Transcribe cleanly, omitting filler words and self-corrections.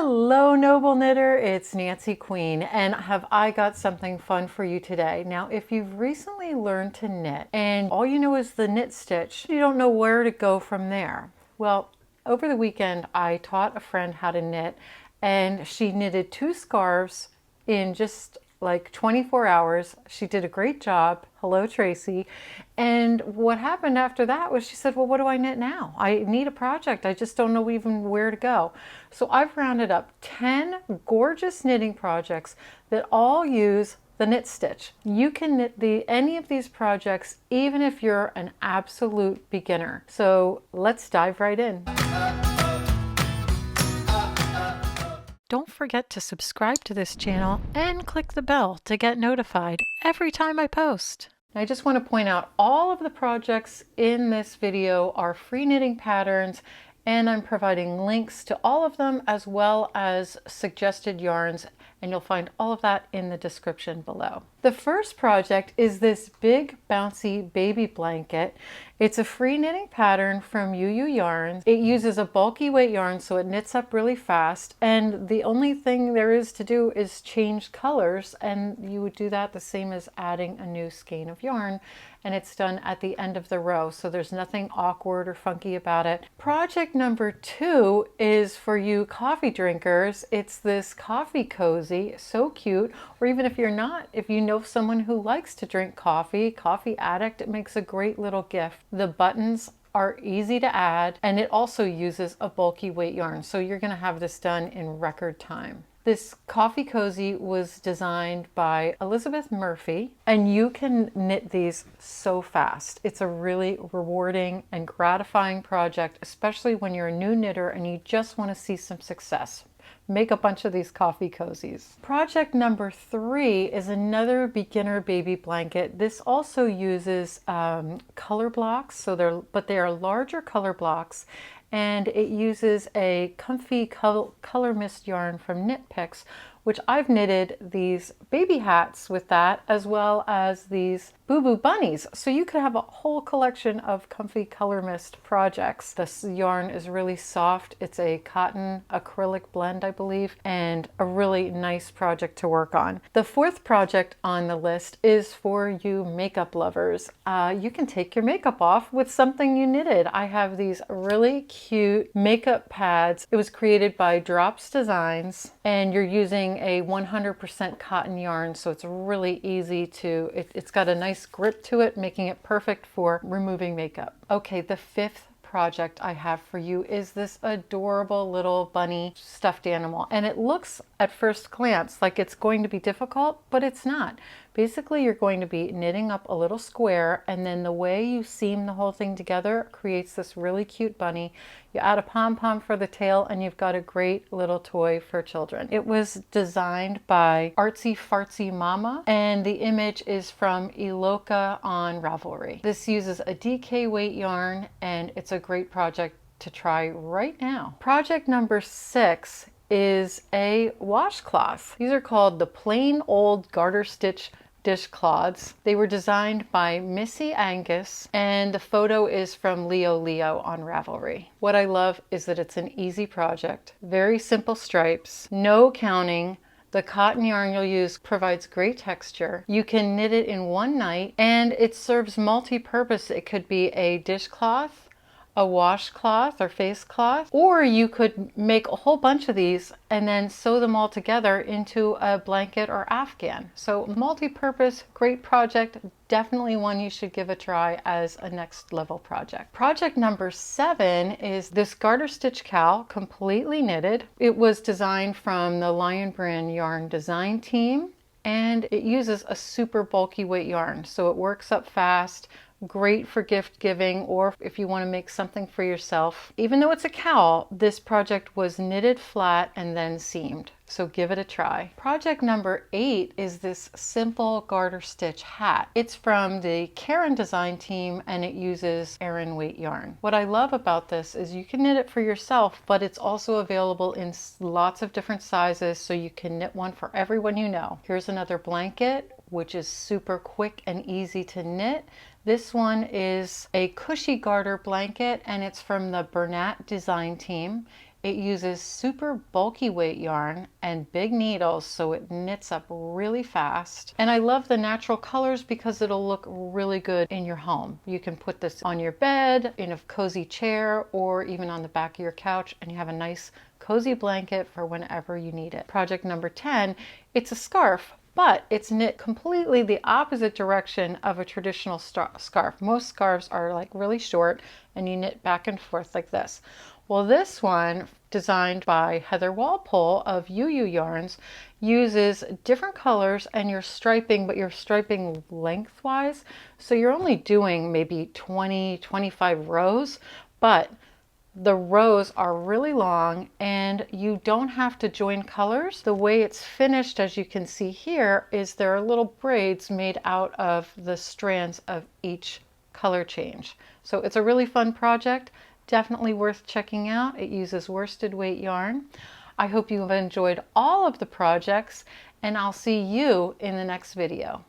Hello, Noble Knitter. It's Nancy Queen, and have I got something fun for you today. Now, if you've recently learned to knit and all you know is the knit stitch, you don't know where to go from there. Well, over the weekend, I taught a friend how to knit, and she knitted 2 scarves in just like 24 hours. She did a great job. Hello, Tracy. And what happened after that was she said, well, what do I knit now? I need a project. I just don't know even where to go. So I've rounded up 10 gorgeous knitting projects that all use the knit stitch. You can knit any of these projects even if you're an absolute beginner. So let's dive right in. Don't forget to subscribe to this channel and click the bell to get notified every time I post. I just want to point out all of the projects in this video are free knitting patterns, and I'm providing links to all of them as well as suggested yarns, and you'll find all of that in the description below. The first project is this big bouncy baby blanket. It's a free knitting pattern from UU Yarns. It uses a bulky weight yarn so it knits up really fast, and the only thing there is to do is change colors, and you would do that the same as adding a new skein of yarn, and it's done at the end of the row, so there's nothing awkward or funky about it. Project number 2 is for you coffee drinkers. It's this coffee cozy, so cute, or even if you're not, if you know someone who likes to drink coffee, coffee addict, it makes a great little gift. The buttons are easy to add, and it also uses a bulky weight yarn, so you're going to have this done in record time. This coffee cozy was designed by Elizabeth Murphy, and you can knit these so fast. It's a really rewarding and gratifying project, especially when you're a new knitter and you just want to see some success. Make a bunch of these coffee cozies. Project number 3 is another beginner baby blanket. This also uses color blocks, but they are larger color blocks, and it uses a comfy color mist yarn from Knit Picks, which I've knitted these baby hats with that, as well as these Boo Boo bunnies. So you could have a whole collection of comfy color mist projects. This yarn is really soft. It's a cotton acrylic blend, I believe, and a really nice project to work on. The 4th project on the list is for you makeup lovers. You can take your makeup off with something you knitted. I have these really cute makeup pads. It was created by Drops Designs, and you're using a 100% cotton yarn, so it's really easy to, it's got a nice grip to it, making it perfect for removing makeup. Okay, the 5th project I have for you is this adorable little bunny stuffed animal, and it looks at first glance like it's going to be difficult, but it's not. Basically, you're going to be knitting up a little square, and then the way you seam the whole thing together creates this really cute bunny. You add a pom-pom for the tail, and you've got a great little toy for children. It was designed by Artsy Fartsy Mama, and the image is from Iloka on Ravelry. This uses a DK weight yarn, and it's a great project to try right now. Project number 6 is a washcloth. These are called the plain old garter stitch dishcloths. They were designed by Missy Angus, and the photo is from Leo on Ravelry. What I love is that it's an easy project, very simple stripes, no counting. The cotton yarn you'll use provides great texture. You can knit it in one night, and it serves multi-purpose. It could be a dishcloth, a washcloth or face cloth, or you could make a whole bunch of these and then sew them all together into a blanket or afghan. So multi-purpose, great project, definitely one you should give a try as a next level project. Project number 7 is this garter stitch cowl, completely knitted. It was designed from the Lion Brand yarn design team, and it uses a super bulky weight yarn, so it works up fast. Great for gift giving, or if you want to make something for yourself. Even though it's a cowl, this project was knitted flat and then seamed, so give it a try. Project number 8 is this simple garter stitch hat. It's from the Karen design team, and it uses Aran weight yarn. What I love about this is you can knit it for yourself, but it's also available in lots of different sizes, so you can knit one for everyone you know. Here's another blanket, which is super quick and easy to knit. This one is a cushy garter blanket, and it's from the Bernat design team. It uses super bulky weight yarn and big needles, so it knits up really fast. And I love the natural colors because it'll look really good in your home. You can put this on your bed, in a cozy chair, or even on the back of your couch, and you have a nice cozy blanket for whenever you need it. Project number 10, it's a scarf, but it's knit completely the opposite direction of a traditional scarf. Most scarves are like really short and you knit back and forth like this. Well, this one, designed by Heather Walpole of UU Yarns, uses different colors and you're striping, but you're striping lengthwise. So you're only doing maybe 20, 25 rows, but the rows are really long and you don't have to join colors. The way it's finished, as you can see here, is there are little braids made out of the strands of each color change. So it's a really fun project. Definitely worth checking out. It uses worsted weight yarn. I hope you've enjoyed all of the projects, and I'll see you in the next video.